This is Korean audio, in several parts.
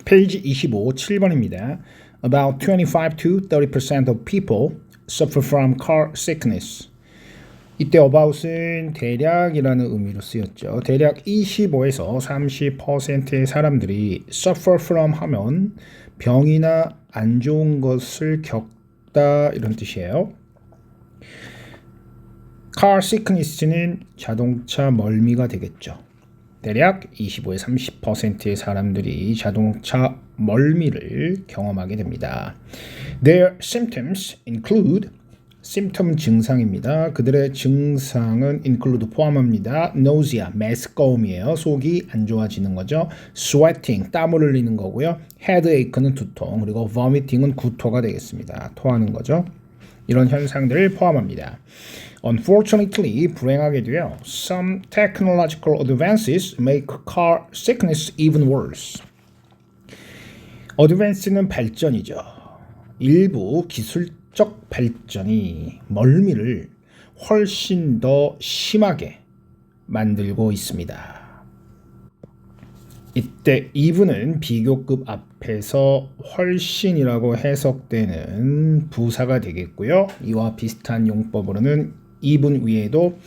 페이지 25, 7번입니다. About 25 to 30% of people suffer from car sickness. 이때 about은 대략이라는 의미로 쓰였죠. 대략 25에서 30%의 사람들이 suffer from 하면 병이나 안 좋은 것을 겪다 이런 뜻이에요. car sickness는 자동차 멀미가 되겠죠. 대략 25에서 30%의 사람들이 자동차 멀미를 경험하게 됩니다. Their symptoms include symptom 증상입니다. 그들의 증상은 include 포함합니다. nausea, 메스꺼움이에요. 속이 안 좋아지는 거죠. sweating, 땀을 흘리는 거고요. headache는 두통, 그리고 vomiting은 구토가 되겠습니다. 토하는 거죠. 이런 현상들을 포함합니다. Unfortunately, 불행하게도요, some technological advances make car sickness even worse. advance는 발전이죠. 일부 기술적 발전이 멀미를 훨씬 더 심하게 만들고 있습니다. 이때 even은 비교급 앞에서 훨씬이라고 해석되는 부사가 되겠고요. 이와 비슷한 용법으로는 even 위에도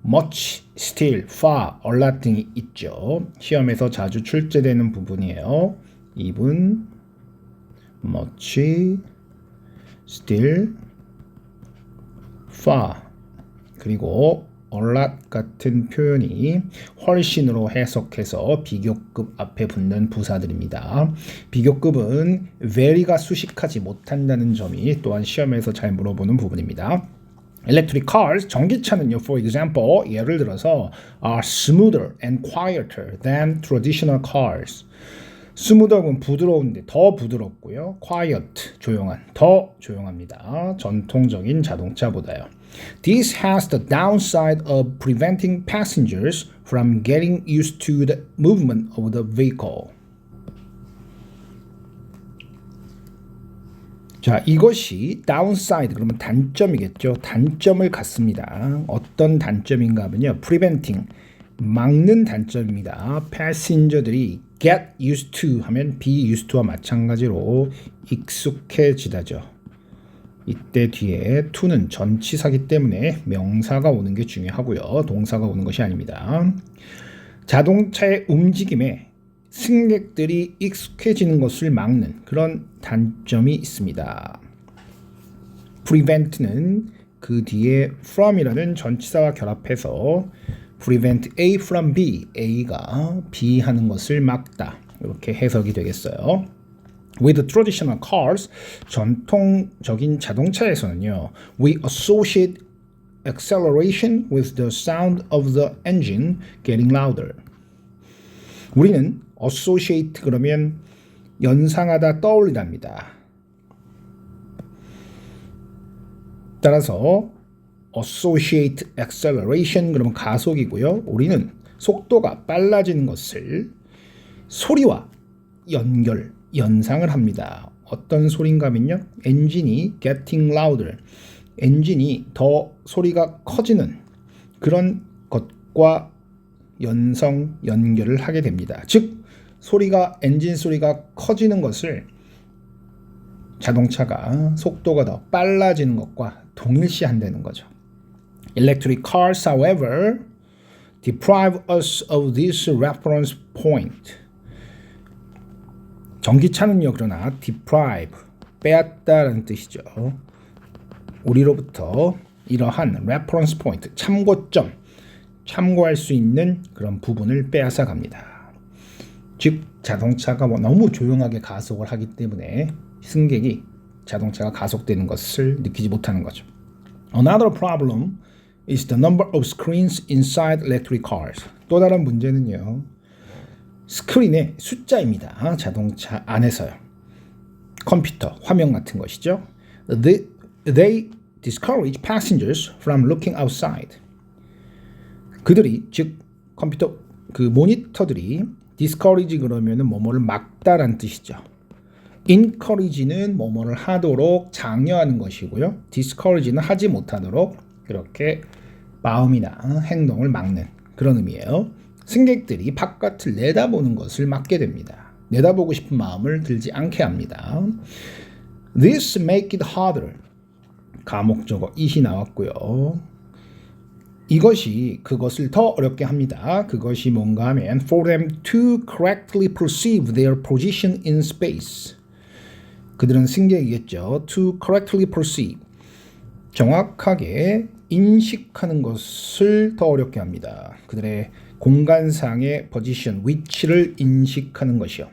much, still, far, a lot 등이 있죠. 시험에서 자주 출제되는 부분이에요. even, much, still, far, 그리고 a lot 같은 표현이 훨씬으로 해석해서 비교급 앞에 붙는 부사들입니다. 비교급은 very가 수식하지 못한다는 점이 또한 시험에서 잘 물어보는 부분입니다. Electric cars, 전기차는요, for example, 예를 들어서 are smoother and quieter than traditional cars. 스무더는 부드러운데 더 부드럽고요. quiet, 조용한, 더 조용합니다. 전통적인 자동차보다요. This has the downside of preventing passengers from getting used to the movement of the vehicle. 자, 이것이 downside, 그러면 단점이겠죠. 단점을 갖습니다. 어떤 단점인가 하면요. preventing, 막는 단점입니다. 패신저들이 get used to 하면 be used to와 마찬가지로 익숙해지다죠. 이때 뒤에 to는 전치사기 때문에 명사가 오는 게 중요하고요. 동사가 오는 것이 아닙니다. 자동차의 움직임에 승객들이 익숙해지는 것을 막는 그런 단점이 있습니다. prevent는 그 뒤에 from이라는 전치사와 결합해서 prevent A from B, A가 B 하는 것을 막다. 이렇게 해석이 되겠어요. With traditional cars, 전통적인 자동차에서는요, we associate acceleration with the sound of the engine getting louder. 우리는 associate 그러면 연상하다, 떠올리답니다. 따라서 associate acceleration 그러면 가속이고요. 우리는 속도가 빨라지는 것을 소리와 연상을 합니다. 어떤 소리인가 하면요. 엔진이 getting louder. 엔진이 더 소리가 커지는 그런 것과 연결을 하게 됩니다. 즉 엔진 소리가 커지는 것을 자동차가 속도가 더 빨라지는 것과 동일시한다는 거죠. Electric cars, however, deprive us of this reference point. 전기차는요, 그러나 deprive, 빼앗다라는 뜻이죠. 우리로부터 이러한 reference point, 참고점, 참고할 수 있는 그런 부분을 빼앗아 갑니다. 즉, 자동차가 너무 조용하게 가속을 하기 때문에 승객이 자동차가 가속되는 것을 느끼지 못하는 거죠. Another problem is the number of screens inside electric cars. 또 다른 문제는요. 스크린의 숫자입니다. 자동차 안에서요. 컴퓨터, 화면 같은 것이죠. They discourage passengers from looking outside. 그들이 즉 컴퓨터 모니터들이 discourage 그러면은 뭐뭐를 막다라는 뜻이죠. encourage는 뭐뭐를 하도록 장려하는 것이고요. discourage는 하지 못하도록 이렇게 마음이나 행동을 막는 그런 의미예요. 승객들이 바깥을 내다보는 것을 막게 됩니다. 내다보고 싶은 마음을 들지 않게 합니다. This make it harder. 가목적어 it이 나왔고요. 이것이 그것을 더 어렵게 합니다. 그것이 뭔가 하면 for them to correctly perceive their position in space. 그들은 승객이겠죠. To correctly perceive. 정확하게 인식하는 것을 더 어렵게 합니다. 그들의 공간상의 position, 위치를 인식하는 것이요.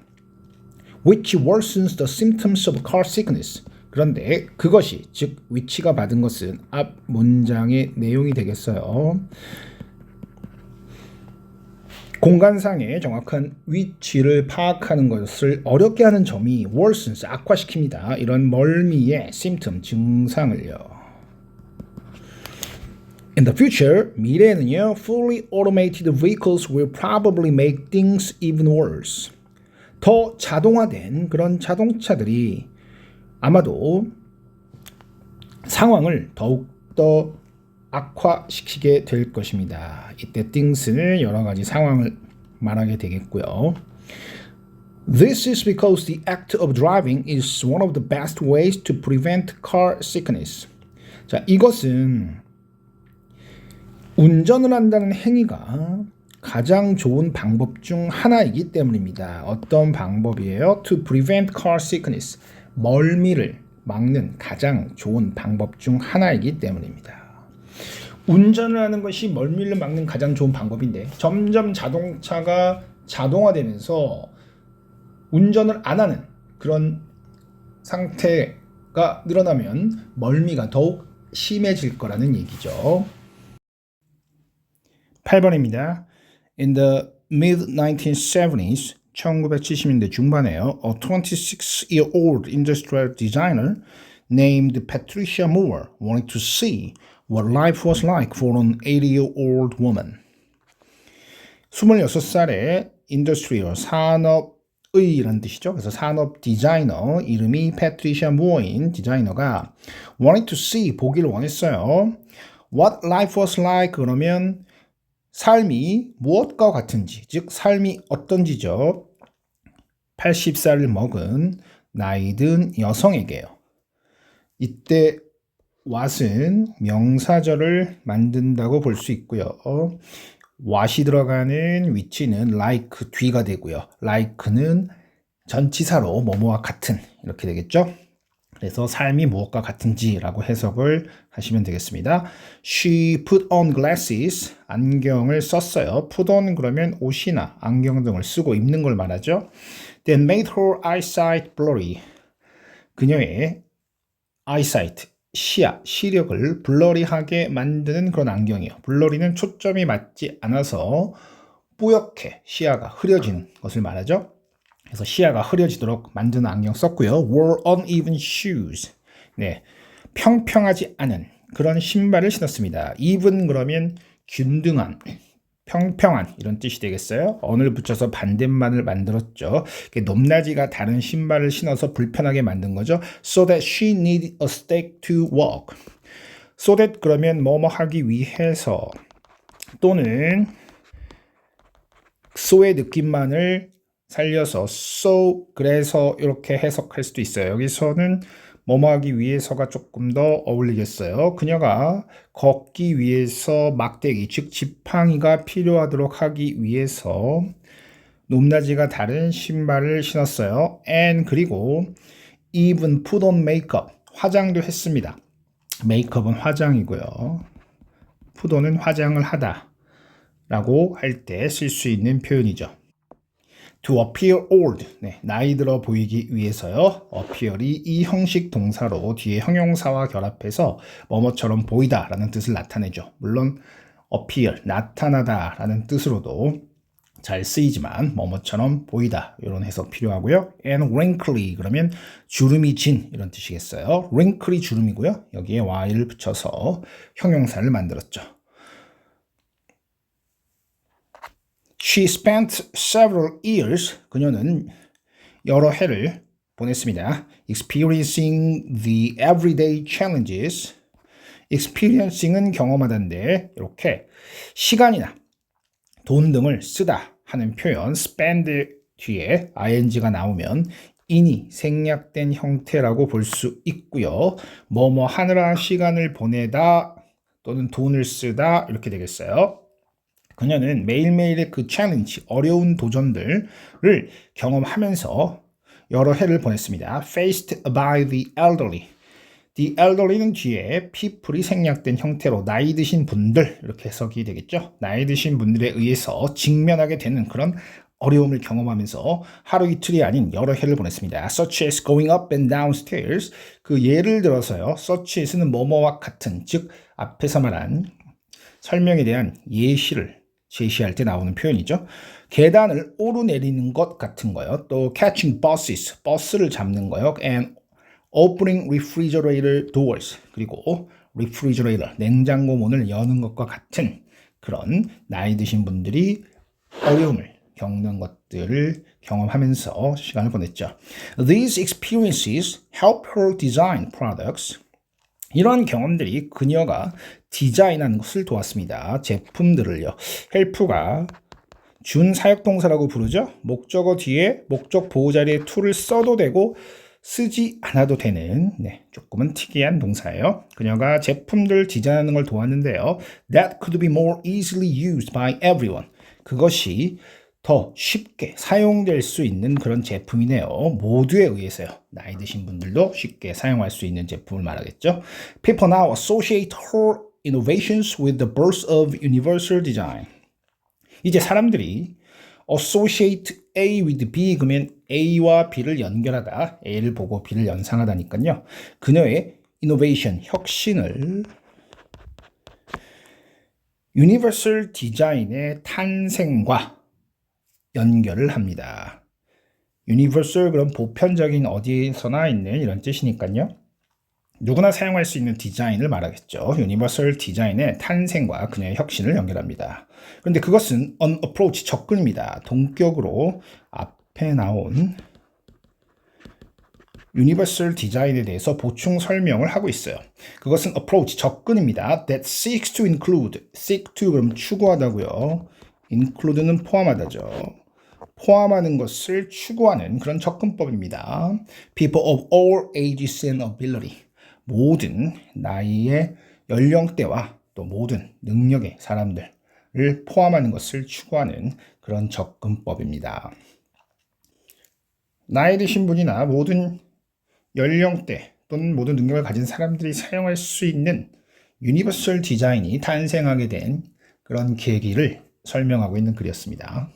Which worsens the symptoms of car sickness. 그런데 그것이 즉 위치가 받은 것은 앞 문장의 내용이 되겠어요. 공간상의 정확한 위치를 파악하는 것을 어렵게 하는 점이 worsens, 악화시킵니다. 이런 멀미의 symptom, 증상을요. In the future, 미래에는요, fully automated vehicles will probably make things even worse. 더 자동화된 그런 자동차들이 아마도 상황을 더욱더 악화시키게 될 것입니다. 이때 things는 여러 가지 상황을 말하게 되겠고요. This is because the act of driving is one of the best ways to prevent car sickness. 자, 이것은 운전을 한다는 행위가 가장 좋은 방법 중 하나이기 때문입니다. 어떤 방법이에요? To prevent car sickness. 멀미를 막는 가장 좋은 방법 중 하나이기 때문입니다. 운전을 하는 것이 멀미를 막는 가장 좋은 방법인데 점점 자동차가 자동화되면서 운전을 안 하는 그런 상태가 늘어나면 멀미가 더욱 심해질 거라는 얘기죠. 8번입니다. In the mid-1970s, 1970년대 중반에요. A 26-year-old industrial designer named Patricia Moore wanted to see what life was like for an 80-year-old woman. 26살의 industrial, 산업의라는 뜻이죠. 그래서 산업 디자이너, 이름이 패트리샤 무어인 디자이너가 wanted to see, 보기를 원했어요. What life was like, 그러면 삶이 무엇과 같은지, 즉 삶이 어떤지죠. 80살을 먹은 나이든 여성에게요. 이때 what은 명사절을 만든다고 볼 수 있고요. what이 들어가는 위치는 like 뒤가 되고요. like는 전치사로 뭐뭐와 같은 이렇게 되겠죠. 그래서 삶이 무엇과 같은지라고 해석을 하시면 되겠습니다. She put on glasses. 안경을 썼어요. put on 그러면 옷이나 안경 등을 쓰고 입는 걸 말하죠. Then made her eyesight blurry. 그녀의 eyesight, 시력을 블러리하게 만드는 그런 안경이에요. 블러리는 초점이 맞지 않아서 뿌옇게 시야가 흐려지는 것을 말하죠. 그래서 시야가 흐려지도록 만드는 안경 썼고요. Wore uneven shoes. 네, 평평하지 않은 그런 신발을 신었습니다. even 그러면 균등한, 평평한 이런 뜻이 되겠어요. on을 붙여서 반대말을 만들었죠. 높낮이가 다른 신발을 신어서 불편하게 만든 거죠. So that she needed a stake to walk. So that 그러면 뭐뭐 하기 위해서 또는 so의 느낌만을 살려서 so 그래서 이렇게 해석할 수도 있어요. 여기서는 뭐뭐 하기 위해서가 조금 더 어울리겠어요. 그녀가 걷기 위해서 막대기 즉 지팡이가 필요하도록 하기 위해서 높낮이가 다른 신발을 신었어요. and 그리고 even put on makeup 화장도 했습니다. 메이크업은 화장이고요. put on은 화장을 하다 라고 할 때 쓸 수 있는 표현이죠. To appear old, 네, 나이 들어 보이기 위해서요. appear이 이 형식 동사로 뒤에 형용사와 결합해서 뭐뭐처럼 보이다 라는 뜻을 나타내죠. 물론 appear, 나타나다 라는 뜻으로도 잘 쓰이지만 뭐뭐처럼 보이다 이런 해석 필요하고요. and wrinkly 그러면 주름이 진 이런 뜻이겠어요. wrinkly 주름이고요. 여기에 y를 붙여서 형용사를 만들었죠. She spent several years, 그녀는 여러 해를 보냈습니다. experiencing the everyday challenges. experiencing은 경험하다인데 이렇게 시간이나 돈 등을 쓰다 하는 표현 spend 뒤에 ing가 나오면 in이 생략된 형태라고 볼 수 있고요. 뭐뭐 하느라 시간을 보내다 또는 돈을 쓰다 이렇게 되겠어요. 그녀는 매일매일의 그 챌린지, 어려운 도전들을 경험하면서 여러 해를 보냈습니다. Faced by the elderly. The elderly는 뒤에 people이 생략된 형태로 나이 드신 분들 이렇게 해석이 되겠죠. 나이 드신 분들에 의해서 직면하게 되는 그런 어려움을 경험하면서 하루 이틀이 아닌 여러 해를 보냈습니다. Such as going up and downstairs. 그 예를 들어서요. such as는 뭐뭐와 같은, 즉 앞에서 말한 설명에 대한 예시를 제시할 때 나오는 표현이죠. 계단을 오르내리는 것 같은 거요. 또 catching buses, 버스를 잡는 거요. and opening refrigerator doors, 그리고 refrigerator, 냉장고 문을 여는 것과 같은 그런 나이 드신 분들이 어려움을 겪는 것들을 경험하면서 시간을 보냈죠. These experiences help her design products. 이런 경험들이 그녀가 디자인하는 것을 도왔습니다. 제품들을요. help가 준사역동사라고 부르죠. 목적어 뒤에 목적 보호 자리에 to를 써도 되고 쓰지 않아도 되는 조금은 특이한 동사예요. 그녀가 제품들 디자인하는 걸 도왔는데요. That could be more easily used by everyone. 그것이 더 쉽게 사용될 수 있는 그런 제품이네요. 모두에 의해서요. 나이 드신 분들도 쉽게 사용할 수 있는 제품을 말하겠죠. People now associate her innovations with the birth of universal design. 이제 사람들이 associate A with B 그러면 A와 B를 연결하다, A를 보고 B를 연상하다니까요. 그녀의 innovation, 혁신을 universal design의 탄생과 연결을 합니다. universal 그럼 보편적인 어디서나 있는 이런 뜻이니까요. 누구나 사용할 수 있는 디자인을 말하겠죠. 유니버설 디자인의 탄생과 그녀의 혁신을 연결합니다. 그런데 그것은 an approach, 접근입니다. 동격으로 앞에 나온 유니버설 디자인에 대해서 보충 설명을 하고 있어요. 그것은 approach, 접근입니다. that seeks to include, seek to 그럼 추구하다고요. include는 포함하다죠. 포함하는 것을 추구하는 그런 접근법입니다. People of all ages and ability. 모든 나이의 연령대와 또 모든 능력의 사람들을 포함하는 것을 추구하는 그런 접근법입니다. 나이 드신 분이나 모든 연령대 또는 모든 능력을 가진 사람들이 사용할 수 있는 유니버설 디자인이 탄생하게 된 그런 계기를 설명하고 있는 글이었습니다.